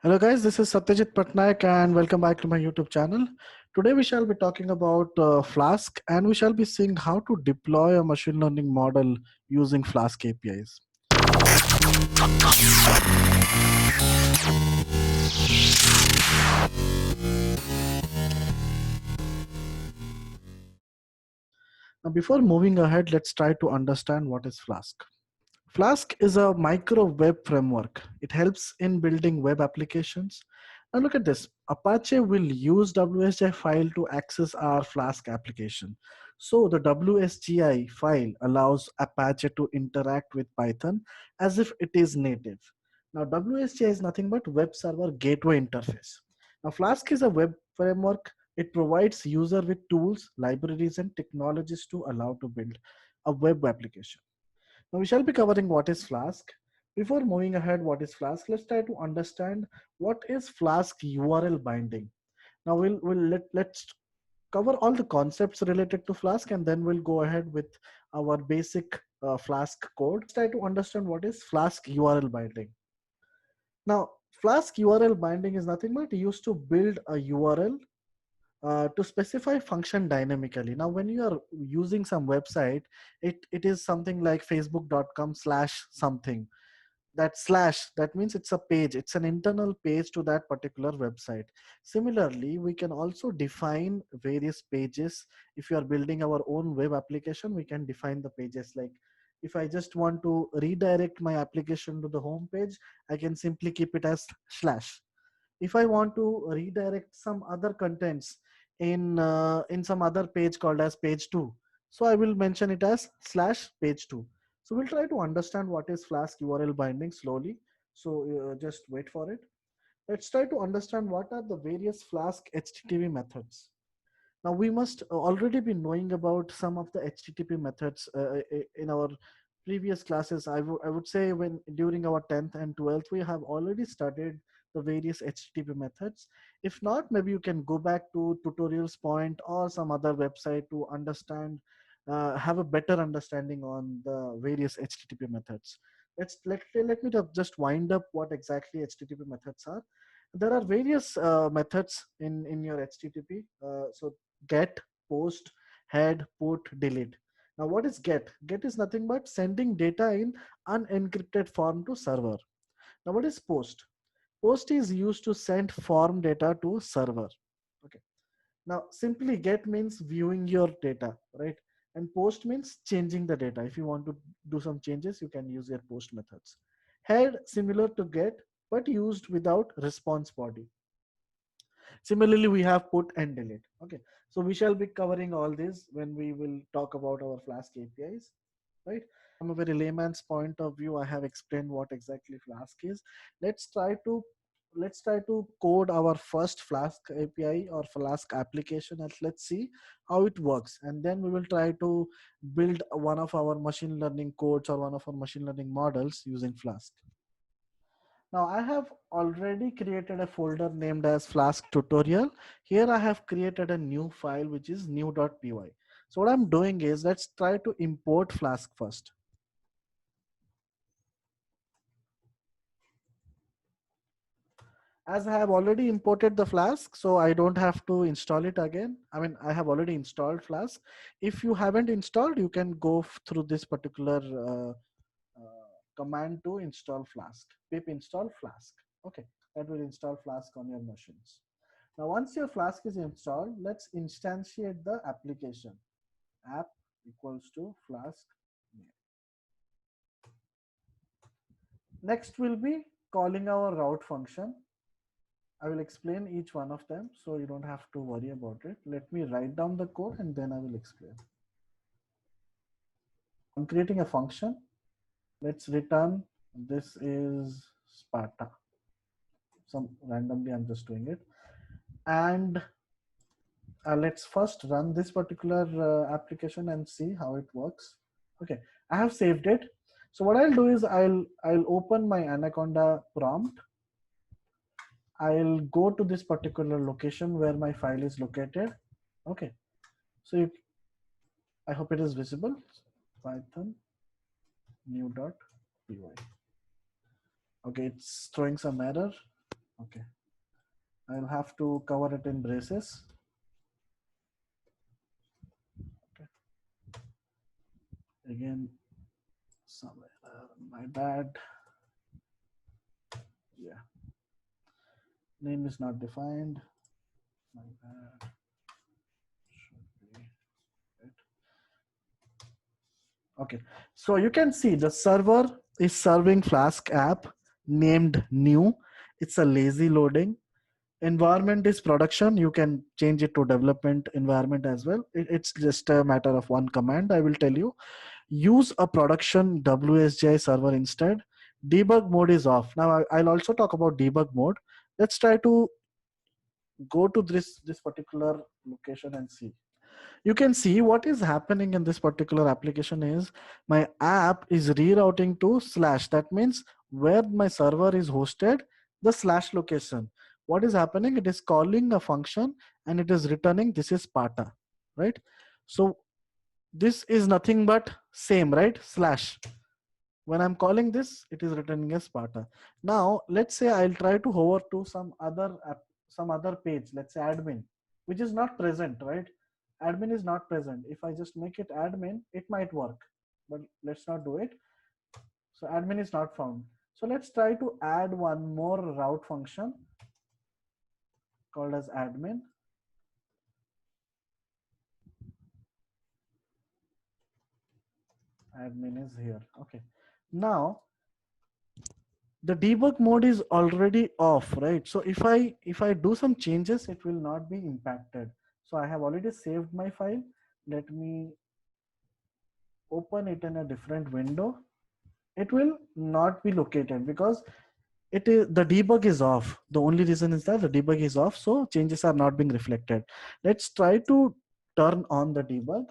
Hello guys, this is Satyajit Patnaik and welcome back to my YouTube channel. Today we shall be talking about Flask and we shall be seeing how to deploy a machine learning model using Flask APIs. Now before moving ahead, let's try to understand what is Flask. Flask is a micro web framework. It helps in building web applications. Now look at this. Apache will use WSGI file to access our Flask application. So the WSGI file allows Apache to interact with Python as if it is native. Now WSGI is nothing but web server gateway interface. Now Flask is a web framework. It provides user with tools, libraries, and technologies to allow to build a web application. Now we shall be covering what is Flask. Before moving ahead, what is Flask? Let's try to understand what is Flask URL binding. Now let's cover all the concepts related to Flask and then we'll go ahead with our basic Flask code. Let's try to understand what is Flask URL binding. Now Flask URL binding is nothing but used to build a URL to specify function dynamically. Now, when you are using some website, it is something like facebook.com/something. That slash, that means it's a page, it's an internal page to that particular website. Similarly, we can also define various pages. If you are building our own web application, we can define the pages. Like if I just want to redirect my application to the home page, I can simply keep it as slash. If I want to redirect some other contents in some other page called as page 2, so I will mention it as slash page 2. So we'll try to understand what is Flask URL binding slowly. So just wait for it. Let's try to understand what are the various Flask HTTP methods. Now we must already be knowing about some of the HTTP methods in our previous classes. I would say when during our 10th and 12th, we have already studied the various HTTP methods. If not, maybe you can go back to tutorials point or some other website to understand, have a better understanding on the various HTTP methods. Let me just wind up what exactly HTTP methods are. There are various methods in your HTTP. So get, post, head, put, delete. Now what is get? Get is nothing but sending data in unencrypted form to server. Now what is post? Post is used to send form data to server. Okay. Now simply get means viewing your data, right? And post means changing the data. If you want to do some changes, you can use your post methods. Head similar to get, but used without response body. Similarly, we have put and delete. Okay, so we shall be covering all this when we will talk about our Flask APIs, right? From a very layman's point of view, I have explained what exactly Flask is. Let's try to code our first Flask API or Flask application, and let's see how it works. And then we will try to build one of our machine learning codes or one of our machine learning models using Flask. Now I have already created a folder named as Flask tutorial. Here I have created a new file which is new.py. So what I'm doing is let's try to import Flask first. As I have already imported the Flask, so I don't have to install it again. I mean, I have already installed Flask. If you haven't installed, you can go through this particular command to install Flask. Pip install Flask. Okay, that will install Flask on your machines. Now, once your Flask is installed, let's instantiate the application. App equals to Flask name. Next will be calling our route function. I will explain each one of them so you don't have to worry about it. Let me write down the code and then I will explain. I'm creating a function. Let's return this is Sparta. Some randomly I'm just doing it. And let's first run this particular application and see how it works. Okay, I have saved it. So what I'll do is I'll open my Anaconda prompt. I'll go to this particular location where my file is located. Okay, so I hope it is visible. Python new.py. Okay, it's throwing some error. Okay, I'll have to cover it in braces. Okay. Again, somewhere, my bad. Yeah, name is not defined. My bad. Should be it. Okay, so you can see the server is serving Flask app named new. It's a lazy loading. Environment is production. You can change it to development environment as well. It's just a matter of one command. I will tell you. Use a production WSGI server instead. Debug mode is off. Now I'll also talk about debug mode. Let's try to go to this particular location and see. You can see what is happening in this particular application is my app is rerouting to slash. That means where my server is hosted, the slash location. What is happening? It is calling a function and it is returning this is Sparta, right? So this is nothing but same, right? Slash. When I'm calling this, it is returning as Sparta. Now let's say I'll try to hover to some other app, some other page. Let's say admin, which is not present, right? Admin is not present. If I just make it admin, it might work, but let's not do it. So admin is not found. So let's try to add one more route function called as admin. Admin is here. Okay. Now the debug mode is already off, right? So if I do some changes, it will not be impacted. So I have already saved my file. Let me open it in a different window. It will not be located because it is the debug is off. The only reason is that the debug is off, so changes are not being reflected. Let's try to turn on the debug.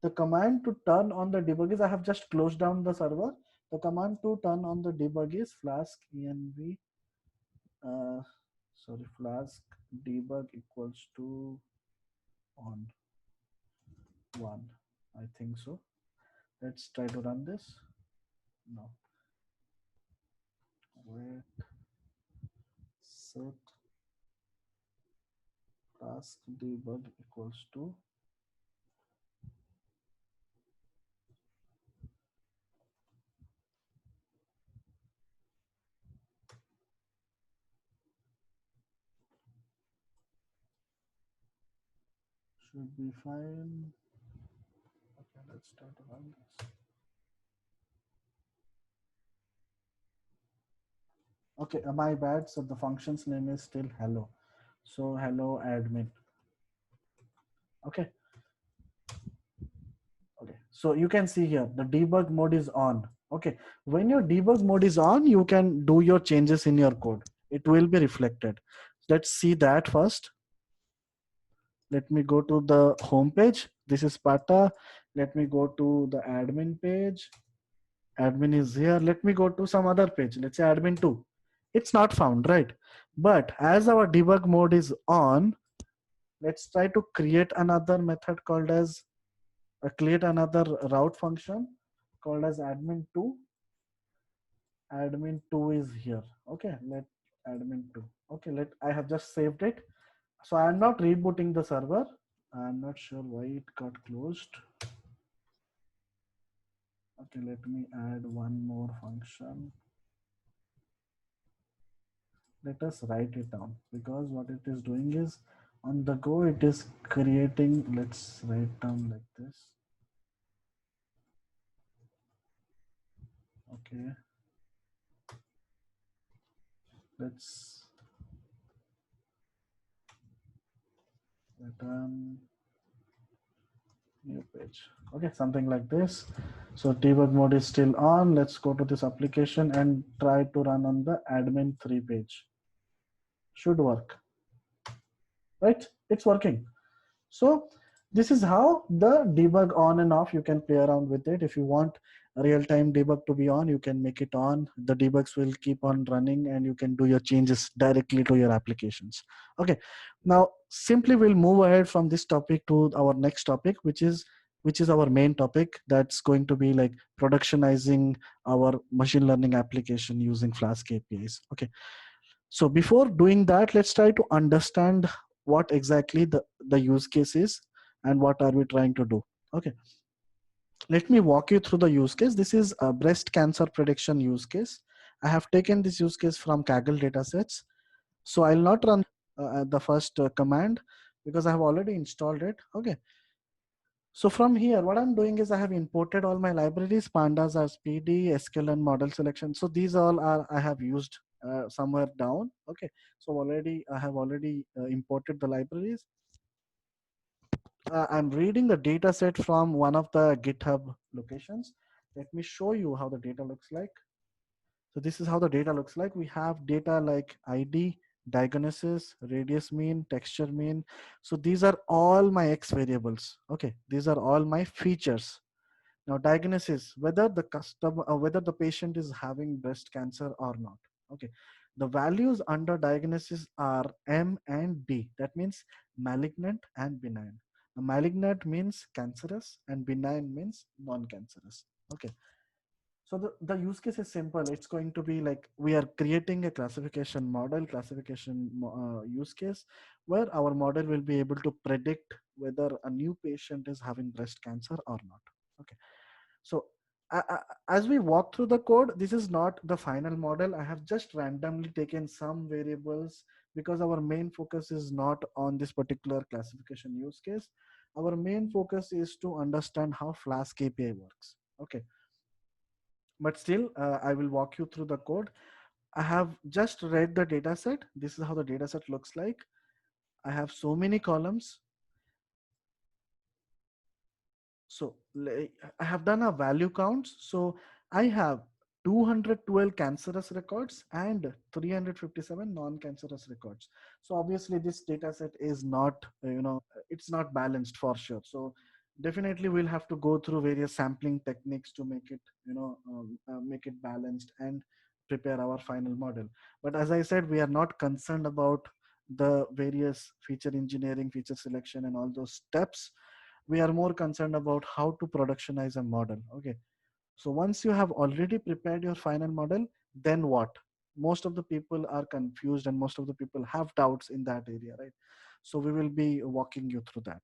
The command to turn on the debug is I have just closed down the server. The command to turn on the debug is flask env flask debug equals to on 1. I think so. Let's try to run this. No. Wait. Set flask debug equals to should be fine. Okay, let's try to run this. Okay, my bad. So the function's name is still hello. So hello admin. Okay. Okay. So you can see here the debug mode is on. Okay. When your debug mode is on, you can do your changes in your code. It will be reflected. Let's see that first. Let me go to the home page. This is Sparta. Let me go to the admin page. Admin is here. Let me go to some other page. Let's say admin 2. It's not found, right? But as our debug mode is on, let's try to create another method called as create another route function called as admin2. Admin2 is here. Okay, let admin2. Okay, I have just saved it. So I'm not rebooting the server. I'm not sure why it got closed. Okay, let me add one more function. Let us write it down because what it is doing is on the go, it is creating, let's write down like this. Okay. Let's return new page. Okay, something like this. So debug mode is still on. Let's go to this application and try to run on the admin 3 page. Should work, right? It's working. So this is how the debug on and off, you can play around with it. If you want real-time debug to be on, you can make it on. The debugs will keep on running and you can do your changes directly to your applications. Okay, now simply we'll move ahead from this topic to our next topic, which is our main topic. That's going to be like productionizing our machine learning application using Flask APIs. Okay, So before doing that, let's try to understand what exactly the use case is and what are we trying to do. Okay, let me walk you through the use case. This is a breast cancer prediction use case. I have taken this use case from Kaggle datasets. So I'll not run the first command because I have already installed it. Okay. So from here, what I'm doing is I have imported all my libraries, pandas as PD, SQL and model selection. So these all are, I have used somewhere down. Okay. So I have already imported the libraries. I'm reading the data set from one of the GitHub locations. Let me show you how the data looks like. So this is how the data looks like. We have data like ID, diagnosis, radius mean, texture mean. So these are all my X variables. Okay, these are all my features. Now diagnosis, whether the customer, whether the patient is having breast cancer or not. Okay, the values under diagnosis are M and B. That means malignant and benign. Now, malignant means cancerous and benign means non-cancerous. Okay, so the use case is simple. It's going to be like we are creating a classification model, use case where our model will be able to predict whether a new patient is having breast cancer or not. Okay. So as we walk through the code, this is not the final model. I have just randomly taken some variables because our main focus is not on this particular classification use case. Our main focus is to understand how Flask API works. Okay, but still I will walk you through the code. I have just read the data set. This is how the data set looks like. I have so many columns. So I have done a value count. So I have 212 cancerous records and 357 non-cancerous records. So obviously this data set is not, it's not balanced for sure. So definitely we'll have to go through various sampling techniques to make it, make it balanced and prepare our final model. But as I said, we are not concerned about the various feature engineering, feature selection, and all those steps. We are more concerned about how to productionize a model. Okay, so once you have already prepared your final model, then what? Most of the people are confused and most of the people have doubts in that area, right? So we will be walking you through that.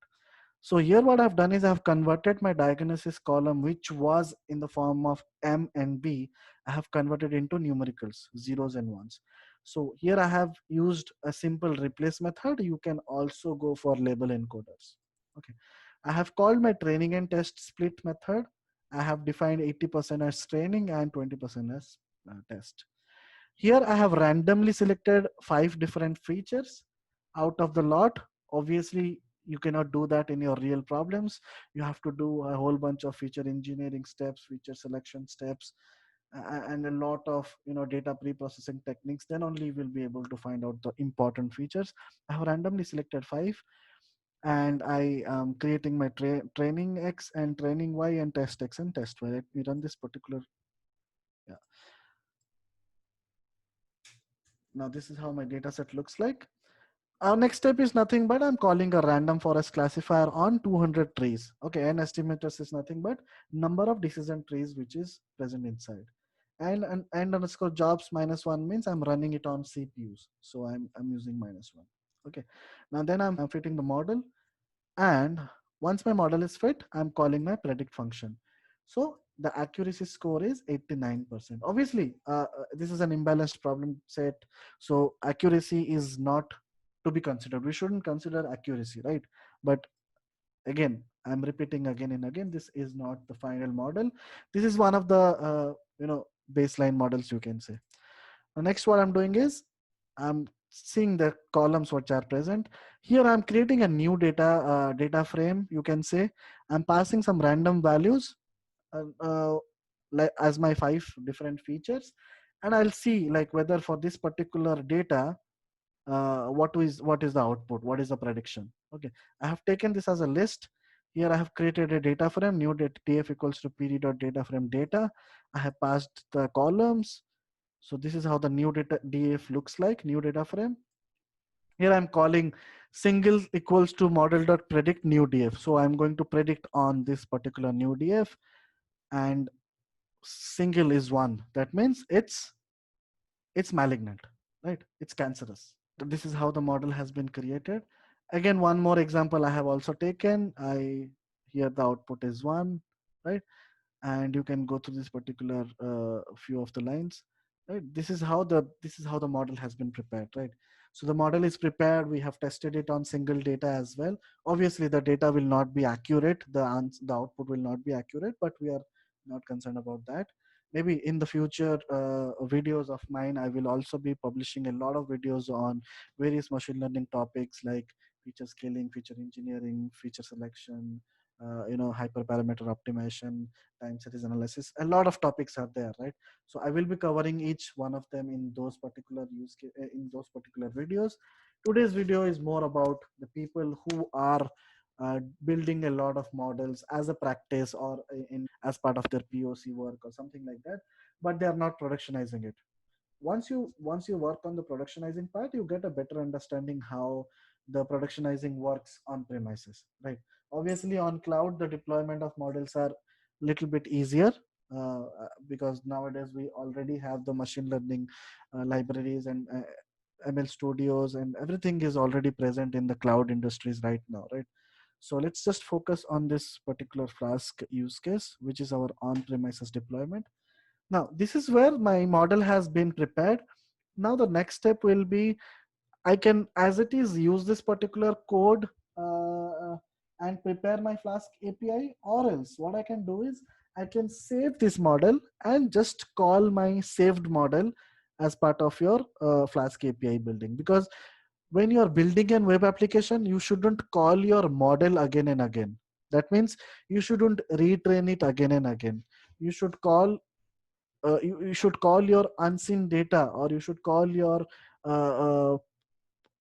So here what I've done is I've converted my diagnosis column, which was in the form of M and B. I have converted into numericals, zeros and ones. So here I have used a simple replace method. You can also go for label encoders. Okay. I have called my training and test split method. I have defined 80% as training and 20% as test. Here I have randomly selected 5 different features out of the lot. Obviously, you cannot do that in your real problems. You have to do a whole bunch of feature engineering steps, feature selection steps, and a lot of data pre-processing techniques. Then only you will be able to find out the important features. I have randomly selected 5, and I am creating my training X and training Y and test X and test Y. Let me run this particular. Yeah. Now this is how my data set looks like. Our next step is nothing but I'm calling a random forest classifier on 200 trees. Okay, and estimators is nothing but number of decision trees which is present inside. And underscore jobs -1 means I'm running it on CPUs. So I'm using -1. Okay. Now then I'm fitting the model, and once my model is fit, I'm calling my predict function. So the accuracy score is 89%. Obviously, this is an imbalanced problem set. So accuracy is not to be considered. We shouldn't consider accuracy, right? But again, I'm repeating again and again, this is not the final model. This is one of the, baseline models, you can say. The next what I'm doing is I'm seeing the columns which are present. Here I'm creating a new data frame, you can say. I'm passing some random values like as my 5 different features, and I'll see like whether for this particular data what is the output, what is the prediction. Okay, I have taken this as a list. Here I have created a data frame, new df equals to pd.data frame data. I have passed the columns. So this is how the new data df looks like, new data frame. Here I'm calling single equals to model.predict new df. So I'm going to predict on this particular new df, and single is 1. That means it's malignant, right? It's cancerous. This is how the model has been created. Again, one more example I have also taken. Here the output is 1, right? And you can go through this particular few of the lines, right? This is how the model has been prepared, right? So the model is prepared. We have tested it on single data as well. Obviously the data will not be accurate, the output will not be accurate, but we are not concerned about that. Maybe in the future videos of mine, I will also be publishing a lot of videos on various machine learning topics like feature scaling, feature engineering, feature selection, hyperparameter optimization, time series analysis. A lot of topics are there, right? So I will be covering each one of them in those particular in those particular videos. Today's video is more about the people who are building a lot of models as a practice or as part of their POC work or something like that, but they are not productionizing it. Once you work on the productionizing part, you get a better understanding how the productionizing works on premises, right? Obviously on cloud the deployment of models are little bit easier, because nowadays we already have the machine learning libraries and ML studios, and everything is already present in the cloud industries right now, right? So let's just focus on this particular Flask use case, which is our on-premises deployment. Now, this is where my model has been prepared. Now, the next step will be I can, as it is, use this particular code and prepare my Flask API, or else what I can do is I can save this model and just call my saved model as part of your Flask API building. Because when you are building a web application, you shouldn't call your model again and again. That means you shouldn't retrain it again and again. You should call you should call your unseen data, or you should call your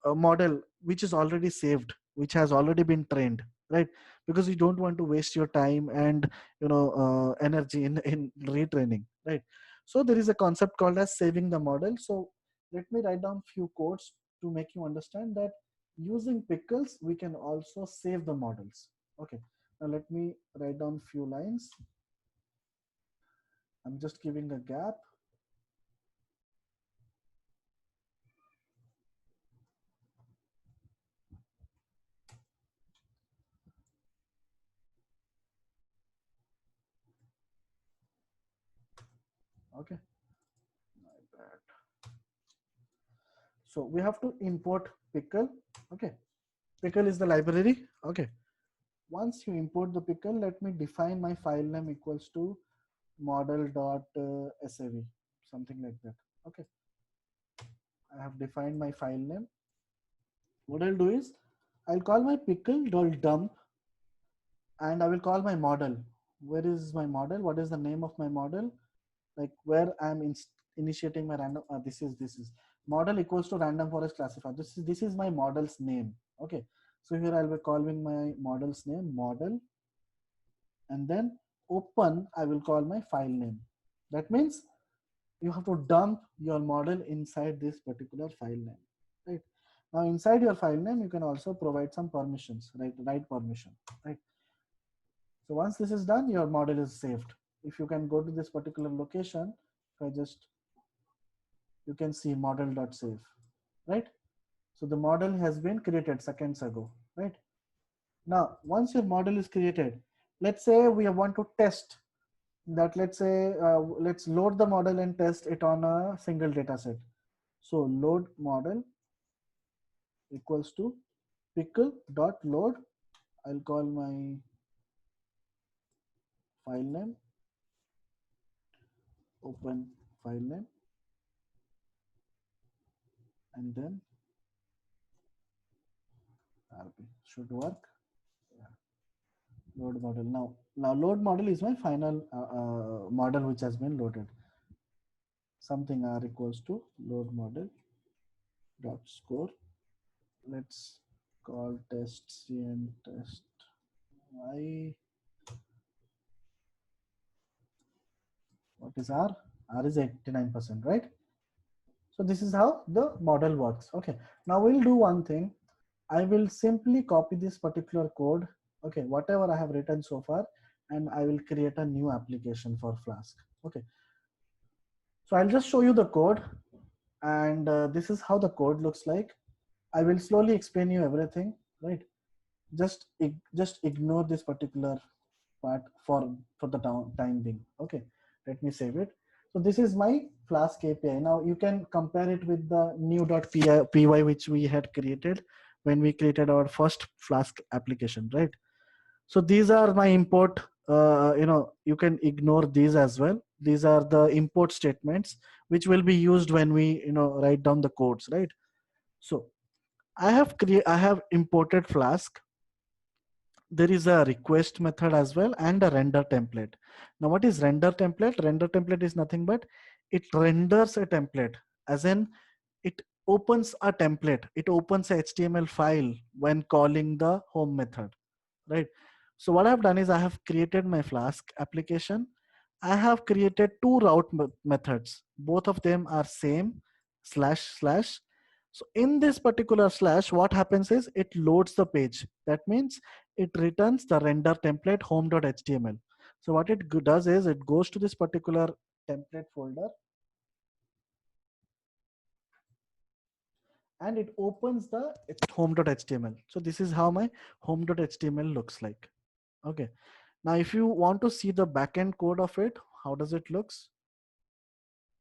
model which is already saved, which has already been trained, right? Because you don't want to waste your time and energy in retraining, right? So there is a concept called as saving the model. So let me write down few codes to make you understand that using pickles we can also save the models. Okay, now let me write down few lines. I'm just giving a gap. Okay, my bad. So we have to import pickle. Okay, pickle is the library. Okay, once you import the pickle, let me define my file name equals to model.sav, something like that. Okay, I have defined my file name. What I'll do is I'll call my pickle.dump and I will call my model. Where is my model? What is the name of my model? Like where I'm initiating my random. This is model equals to random forest classifier. This is my model's name. Okay, so here I'll be calling my model's name model, and then open I will call my file name. That means you have to dump your model inside this particular file name, right? Now inside your file name you can also provide some permissions, right? Write permission, right? So once this is done, your model is saved. If you can go to this particular location, if I just, you can see model.save, right? So the model has been created seconds ago, right? Now once your model is created, let's say we want to test that. Let's say let's load the model and test it on a single data set. So load model equals to pickle.load. I'll call my file name, open file name, and then RP should work. Yeah. Load model. Now load model is my final model which has been loaded. Something R equals to load model dot score. Let's call test C and test Y. What is R? R is 89%, right? So this is how the model works. Okay, now we'll do one thing. I will simply copy this particular code, okay, whatever I have written so far, and I will create a new application for Flask. Okay, so I'll just show you the code. And this is how the code looks like. I will slowly explain you everything, right? Just ignore this particular part for the time being. Okay, let me save it. So this is my Flask API. Now you can compare it with the new.py which we had created when we created our first Flask application, right? So these are my import. You can ignore these as well. These are the import statements which will be used when we write down the codes, right? So I have imported Flask. There is a request method as well and a render template. Now what is render template? Render template is nothing but it renders a template, as in it opens a template, it opens a HTML file when calling the home method, right? So what I've done is I have created my Flask application. I have created two route methods. Both of them are same, slash slash. So in this particular slash, what happens is it loads the page. That means it returns the render template home.html. So what it does is it goes to this particular template folder and it opens the home.html. So this is how my home.html looks like. Okay. Now, if you want to see the backend code of it, how does it looks?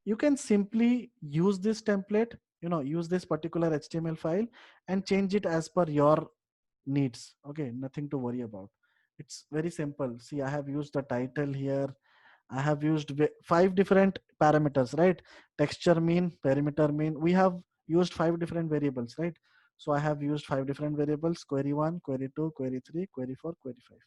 You can simply use this template, use this particular HTML file and change it as per your needs. Okay, nothing to worry about. It's very simple. See, I have used the title here. I have used 5 different parameters, right? Texture mean, perimeter mean. We have used 5 different variables, right? So I have used 5 different variables: query 1, query 2, query 3, query 4, query 5.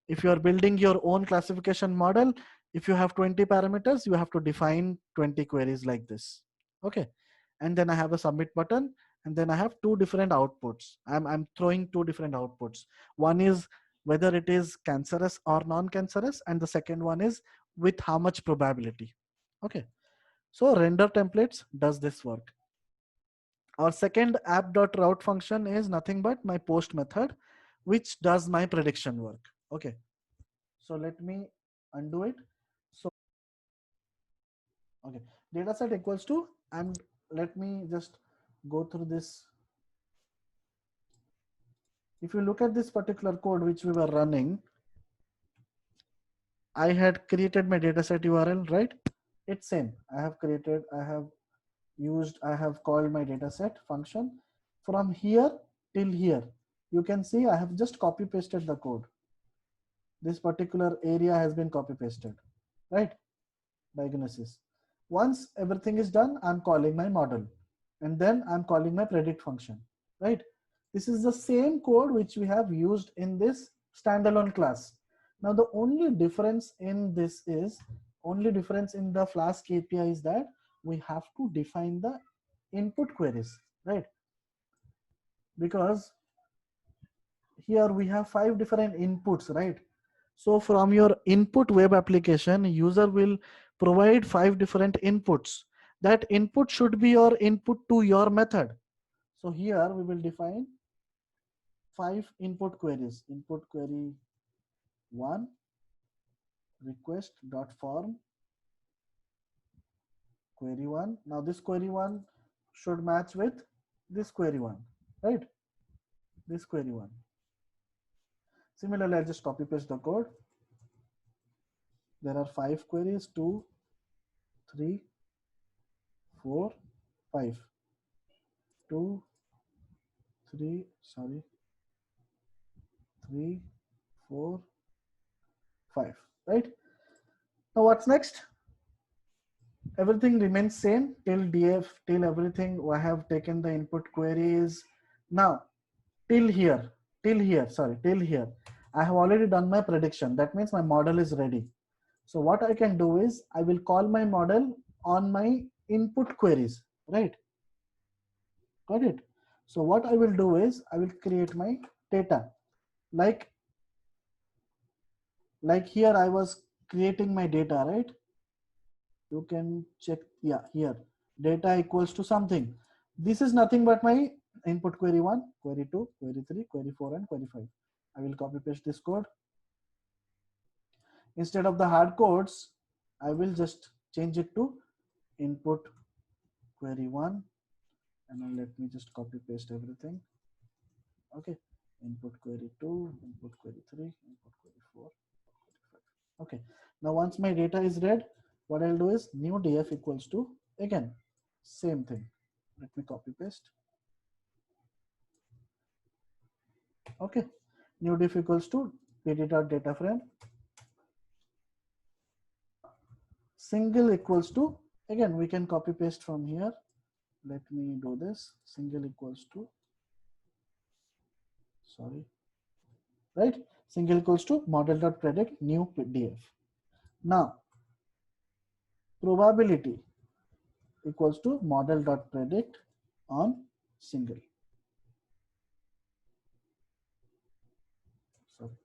If you are building your own classification model, if you have 20 parameters, you have to define 20 queries like this. Okay. And then I have a submit button, and then I have two different outputs. I'm throwing two different outputs. One is whether it is cancerous or non-cancerous, and the second one is with how much probability. Okay. So render templates does this work. Our second app.route function is nothing but my post method, which does my prediction work. Okay. So let me undo it. So, okay, data set equals to, and let me just go through this. If you look at this particular code which we were running, I had created my dataset URL, right? It's same. I have called my dataset function. From here till here, you can see I have just copy pasted the code. This particular area has been copy pasted, right? Diagnosis. Once everything is done, I'm calling my model, and then I'm calling my predict function, right? This is the same code which we have used in this standalone class. Now the only difference in the Flask API is that we have to define the input queries, right? Because here we have 5 different inputs, right? So from your input web application, user will provide 5 different inputs. That input should be your input to your method. So here we will define 5 input queries. Input query 1, request.form, query 1. Now this query 1 should match with this query 1, right? This query 1. Similarly, I'll just copy paste the code. There are 5 queries: 2, 3, 4, 5. 2, 3, sorry, 3, 4, 5, right? Now what's next? Everything remains same till df, till everything. I have taken the input queries. Now till here, I have already done my prediction. That means my model is ready. So what I can do is I will call my model on my input queries, right? Got it? So what I will do is I will create my data. Like here I was creating my data, right? You can check, yeah, here data equals to something. This is nothing but my input query 1, query 2, query 3, query 4, and query 5. I will copy paste this code. Instead of the hard codes, I will just change it to input query 1, and then let me just copy paste everything. Okay, input query 2, input query 3, input query 4, query 5. Okay, now once my data is read, what I'll do is new df equals to, again, same thing. Let me copy paste. Okay, new diff equals to pd.data frame, single equals to, again, we can copy paste from here. Let me do this. Single equals to, sorry, right? Single equals to model.predict new df. Now, probability equals to model.predict on single. Sorry.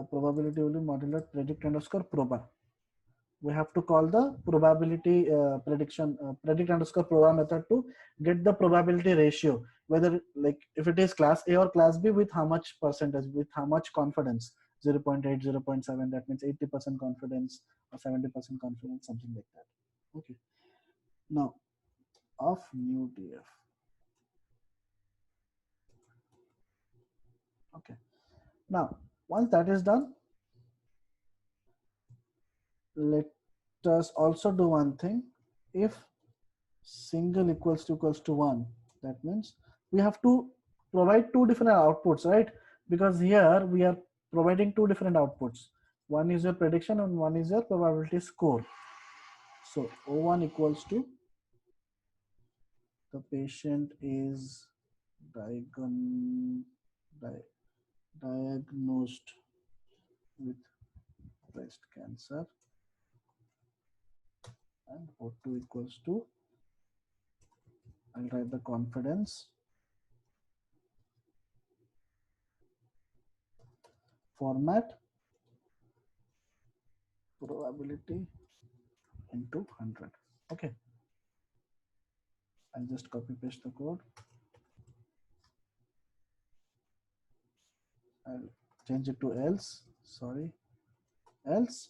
Probability will be model.predict underscore proba. We have to call the probability predict underscore proba method to get the probability ratio, whether like if it is class A or class B, with how much percentage, with how much confidence, 0 0.8, 0 0.7, that means 80% confidence or 70% confidence, something like that. Okay. Now, of new df. Okay. Now, once that is done, let us also do one thing. If single equals to 1, that means we have to provide two different outputs, right? Because here we are providing two different outputs. One is your prediction and one is your probability score. So O1 equals to the patient is diagnosed with breast cancer, and O2 equals to, I'll write the confidence format probability into 100. Okay, I'll just copy paste the code. I'll change it to else. Sorry, else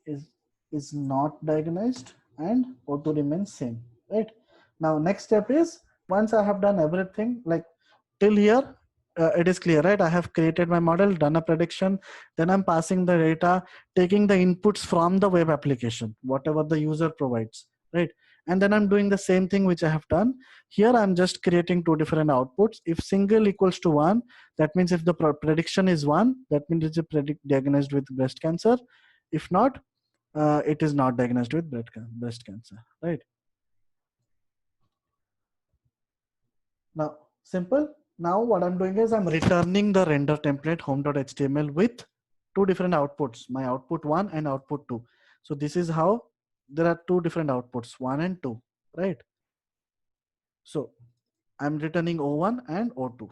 is not diagnosed, and O2 remains same. Right now, next step is, once I have done everything, like till here, it is clear, right? I have created my model, done a prediction, then I'm passing the data, taking the inputs from the web application, whatever the user provides, right? And then I'm doing the same thing which I have done here. I'm just creating two different outputs. If single equals to 1, that means if the prediction is 1, that means it's a diagnosed with breast cancer. If not, it is not diagnosed with breast cancer, right? Now, simple. Now what I'm doing is I'm returning the render template home.html with two different outputs, my output 1 and output 2. So this is how there are two different outputs, 1 and 2, right? So I'm returning O1 and O2.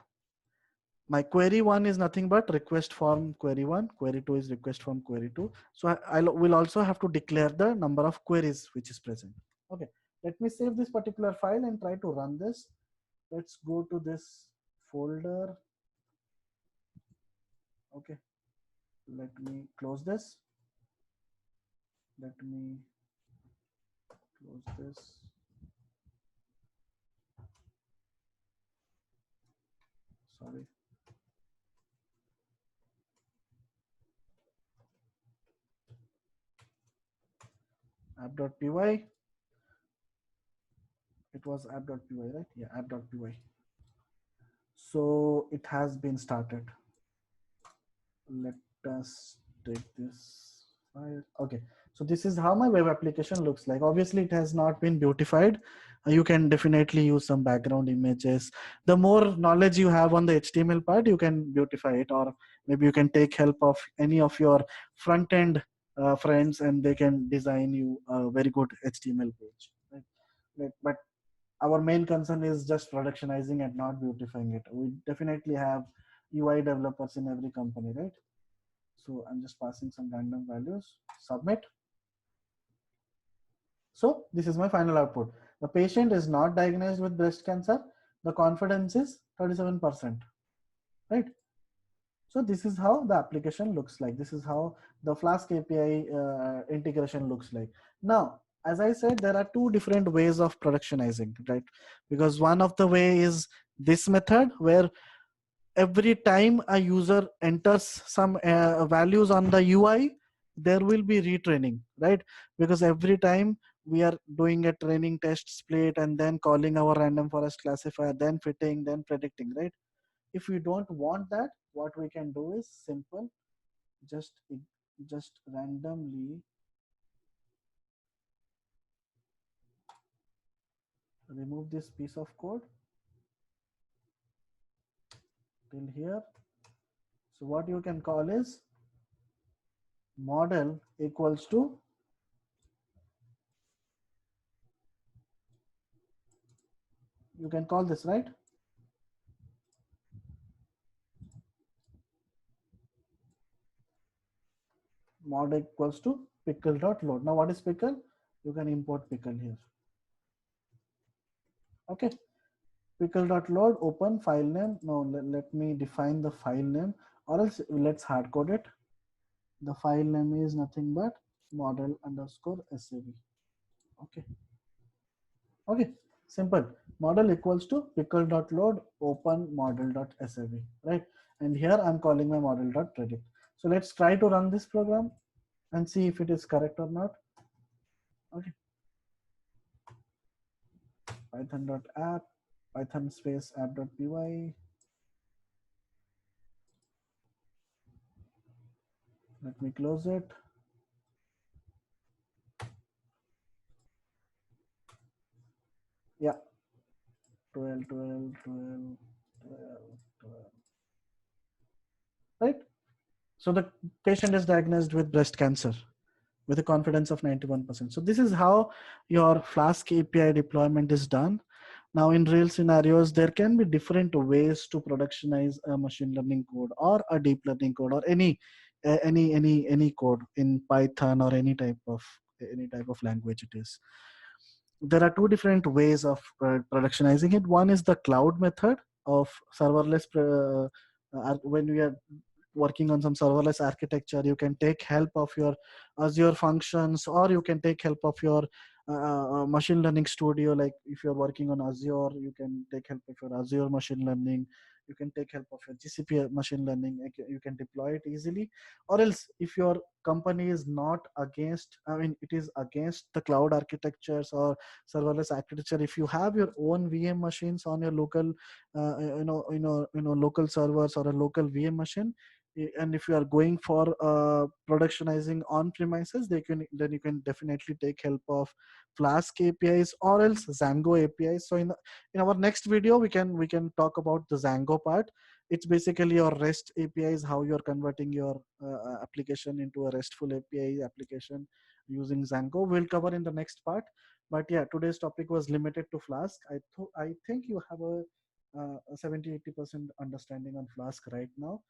My query 1 is nothing but request form query 1, query 2 is request form query 2. So I will also have to declare the number of queries which is present. Okay, let me save this particular file and try to run this. Let's go to this folder. Okay, let me close this. Let me close this. Sorry. App.py. It was app.py, right? Yeah, app.py. So it has been started. Let us take this file. Okay, so this is how my web application looks like. Obviously it has not been beautified. You can definitely use some background images. The more knowledge you have on the HTML part, you can beautify it, or maybe you can take help of any of your front end friends, and they can design you a very good HTML page, right? But our main concern is just productionizing and not beautifying it. We definitely have UI developers in every company, right? So I'm just passing some random values, submit. So this is my final output. The patient is not diagnosed with breast cancer. The confidence is 37%, right? So this is how the application looks like. This is how the Flask API integration looks like. Now, as I said, there are two different ways of productionizing, right? Because one of the way is this method where every time a user enters some values on the UI, there will be retraining, right? Because every time we are doing a training test split and then calling our random forest classifier, then fitting, then predicting, right? If we don't want that, what we can do is simple, just randomly remove this piece of code till here. So what you can call is model equals to, you can call this, right? Model equals to pickle.load. Now what is pickle? You can import pickle here. Okay. Pickle.load, open file name. Now let me define the file name, or else let's hard code it. The file name is nothing but model underscore SAV. Okay. Okay. Simple. Model equals to pickle.load, open model.sav, right? And here I'm calling my model.predict. So let's try to run this program and see if it is correct or not. Okay. Python.app, Python space app.py. Let me close it. Yeah. 12, 12, 12, 12, 12. Right? So the patient is diagnosed with breast cancer with a confidence of 91%. So this is how your Flask API deployment is done. Now in real scenarios, there can be different ways to productionize a machine learning code or a deep learning code or any code in Python or any type of language it is. There are two different ways of productionizing it. One is the cloud method of serverless. When we are working on some serverless architecture, you can take help of your Azure functions, or you can take help of your machine learning studio. Like if you're working on Azure, you can take help of your Azure machine learning. You can take help of your GCP machine learning. You can deploy it easily. Or else, if your company is not against, I mean, it is against the cloud architectures or serverless architecture, if you have your own VM machines on your local, local servers or a local VM machine, and if you are going for productionizing on premises, then you can definitely take help of Flask APIs or else Zango APIs. So in our next video, we can talk about the Zango part. It's basically your REST APIs, how you're converting your application into a RESTful API application using Zango. We'll cover in the next part. But yeah, today's topic was limited to Flask. I think you have a 70-80% understanding on Flask right now.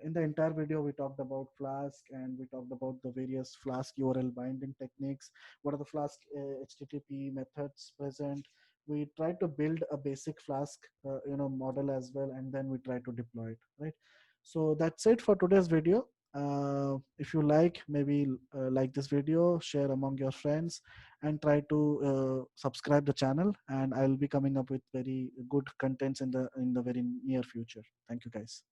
In the entire video, we talked about Flask, and we talked about the various Flask URL binding techniques. What are the Flask HTTP methods present? We try to build a basic Flask model as well, and then we try to deploy it, right? So that's it for today's video. If you like, maybe like this video, share among your friends, and try to subscribe the channel, and I'll be coming up with very good contents in the very near future. Thank you, guys.